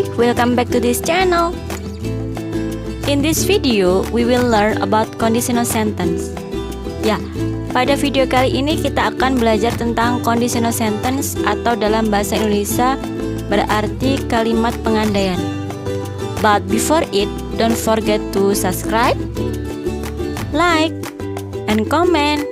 Hi, welcome back to this channel. In this video, we will learn about conditional sentence. Ya, pada video kali ini kita akan belajar tentang conditional sentence atau dalam bahasa Indonesia berarti kalimat pengandaian. But before it, don't forget to subscribe, like, and comment.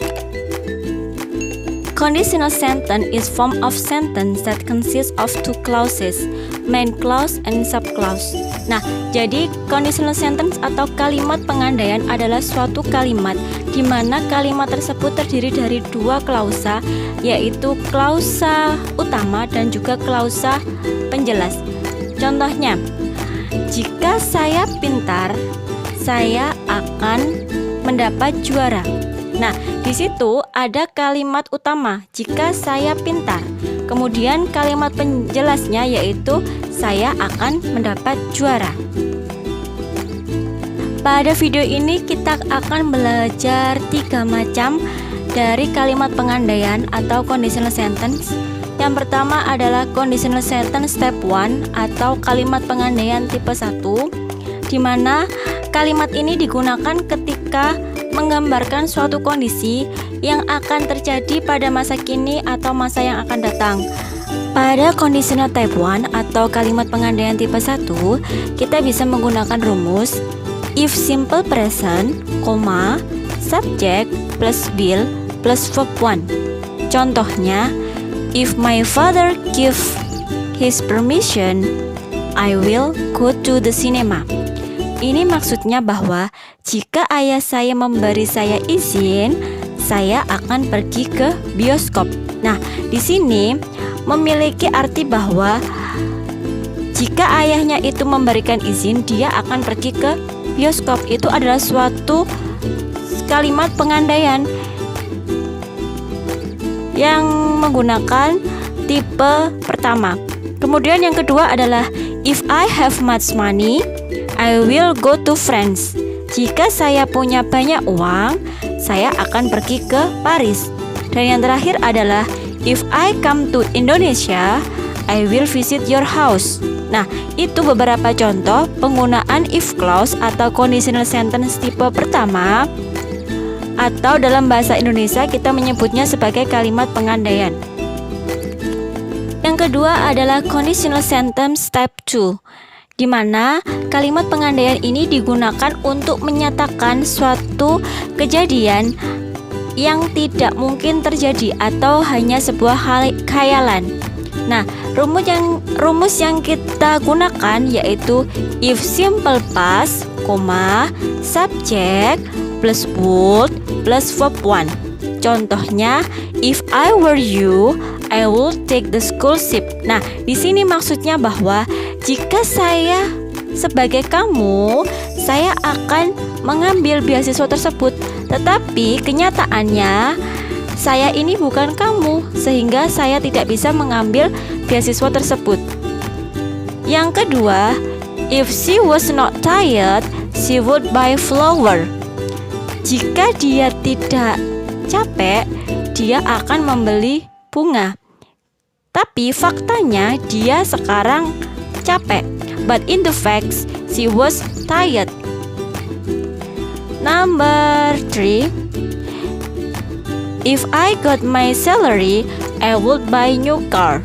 Conditional sentence is form of sentence that consists of two clauses, main clause and subclause. Nah, jadi conditional sentence atau kalimat pengandaian adalah suatu kalimat di mana kalimat tersebut terdiri dari dua klausa, yaitu klausa utama dan juga klausa penjelas. Contohnya, jika saya pintar, saya akan mendapat juara. Nah, di situ ada kalimat utama, jika saya pintar. Kemudian kalimat penjelasnya yaitu saya akan mendapat juara. Pada video ini kita akan belajar 3 macam dari kalimat pengandaian atau conditional sentence. Yang pertama adalah conditional sentence step 1 atau kalimat pengandaian tipe 1, di mana kalimat ini digunakan ketika menggambarkan suatu kondisi yang akan terjadi pada masa kini atau masa yang akan datang. Pada conditional type 1 atau kalimat pengandaian tipe 1, kita bisa menggunakan rumus if simple present, subject plus will plus verb 1. Contohnya, if my father give his permission, I will go to the cinema. Ini maksudnya bahwa jika ayah saya memberi saya izin, saya akan pergi ke bioskop. Nah, di sini memiliki arti bahwa jika ayahnya itu memberikan izin, dia akan pergi ke bioskop. Itu adalah suatu kalimat pengandaian yang menggunakan tipe pertama. Kemudian yang kedua adalah if I have much money, I will go to France. Jika saya punya banyak uang, saya akan pergi ke Paris. Dan yang terakhir adalah if I come to Indonesia, I will visit your house. Nah, itu beberapa contoh penggunaan if clause atau conditional sentence tipe pertama, atau dalam bahasa Indonesia kita menyebutnya sebagai kalimat pengandaian. Yang kedua adalah conditional sentence step 2, di mana kalimat pengandaian ini digunakan untuk menyatakan suatu kejadian yang tidak mungkin terjadi atau hanya sebuah khayalan. Nah, rumus yang kita gunakan yaitu if simple past, subject plus would plus verb 1. Contohnya, if I were you, I will take the scholarship. Nah, di sini maksudnya bahwa jika saya sebagai kamu, saya akan mengambil beasiswa tersebut. Tetapi kenyataannya saya ini bukan kamu, sehingga saya tidak bisa mengambil beasiswa tersebut. Yang kedua, if she was not tired, she would buy flower. Jika dia tidak capek, dia akan membeli bunga. Tapi faktanya dia sekarang capek. But in the facts, she was tired. Number 3, if I got my salary, I would buy new car.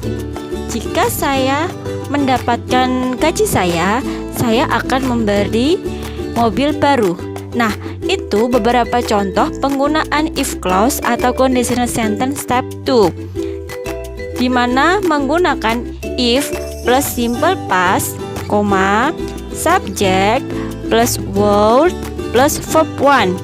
Jika saya mendapatkan gaji saya akan memberi mobil baru. Nah, itu beberapa contoh penggunaan if clause atau conditional sentence step 2, di mana menggunakan if plus simple past, subject plus would plus verb 1.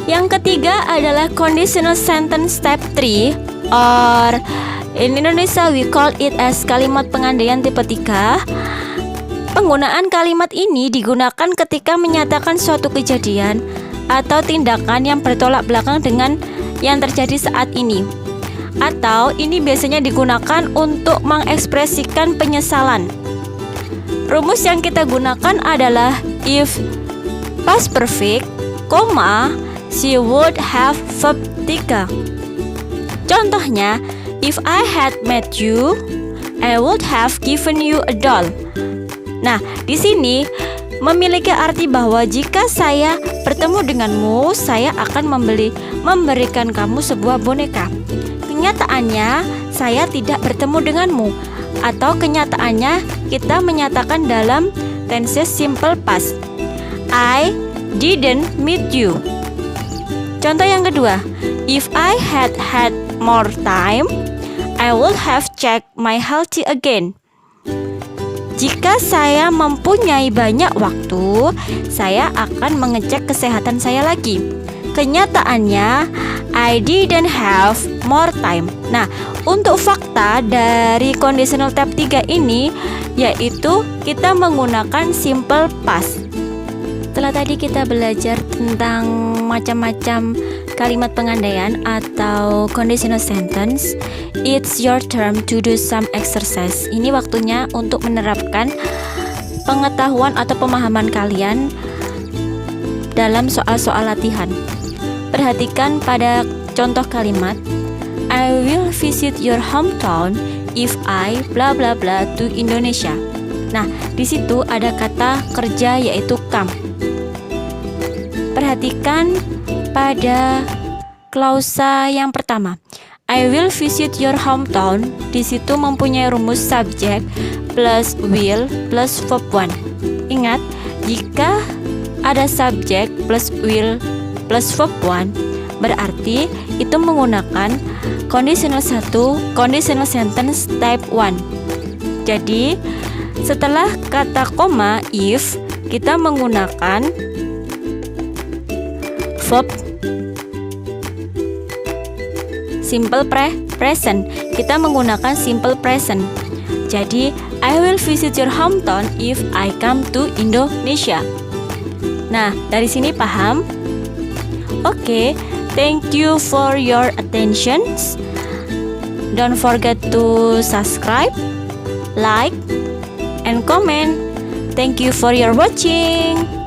Yang ketiga adalah conditional sentence step 3, or in Indonesia we call it as kalimat pengandaian tipe 3. Penggunaan kalimat ini digunakan ketika menyatakan suatu kejadian atau tindakan yang bertolak belakang dengan yang terjadi saat ini. Atau ini biasanya digunakan untuk mengekspresikan penyesalan. Rumus yang kita gunakan adalah if past perfect, she would have verb 3. Contohnya, If I had met you, I would have given you a doll. Nah, di sini memiliki arti bahwa jika saya bertemu denganmu, saya akan memberikan kamu sebuah boneka. Kenyataannya, saya tidak bertemu denganmu. Atau kenyataannya, kita menyatakan dalam tense simple past. I didn't meet you. Contoh yang kedua, if I had had more time, I would have checked my health again. Jika saya mempunyai banyak waktu, saya akan mengecek kesehatan saya lagi. Kenyataannya, I didn't have more time. Nah, untuk fakta dari conditional type 3 ini, yaitu kita menggunakan simple past. Setelah tadi kita belajar tentang macam-macam kalimat pengandaian atau conditional sentence, it's your turn to do some exercise. Ini waktunya untuk menerapkan pengetahuan atau pemahaman kalian dalam soal-soal latihan. Perhatikan pada contoh kalimat, I will visit your hometown if I bla bla bla to Indonesia. Nah, di situ ada kata kerja yaitu come. Perhatikan pada klausa yang pertama, I will visit your hometown. Di situ mempunyai rumus subjek plus will plus verb 1. Ingat, jika ada subjek plus will plus verb 1, berarti itu menggunakan conditional 1, conditional sentence type 1. Jadi, setelah kata koma if, kita menggunakan verb simple present. Kita menggunakan simple present. Jadi, I will visit your hometown if I come to Indonesia. Nah, dari sini paham? Oke, thank you for your attention. Don't forget to subscribe, like, and comment. Thank you for your watching.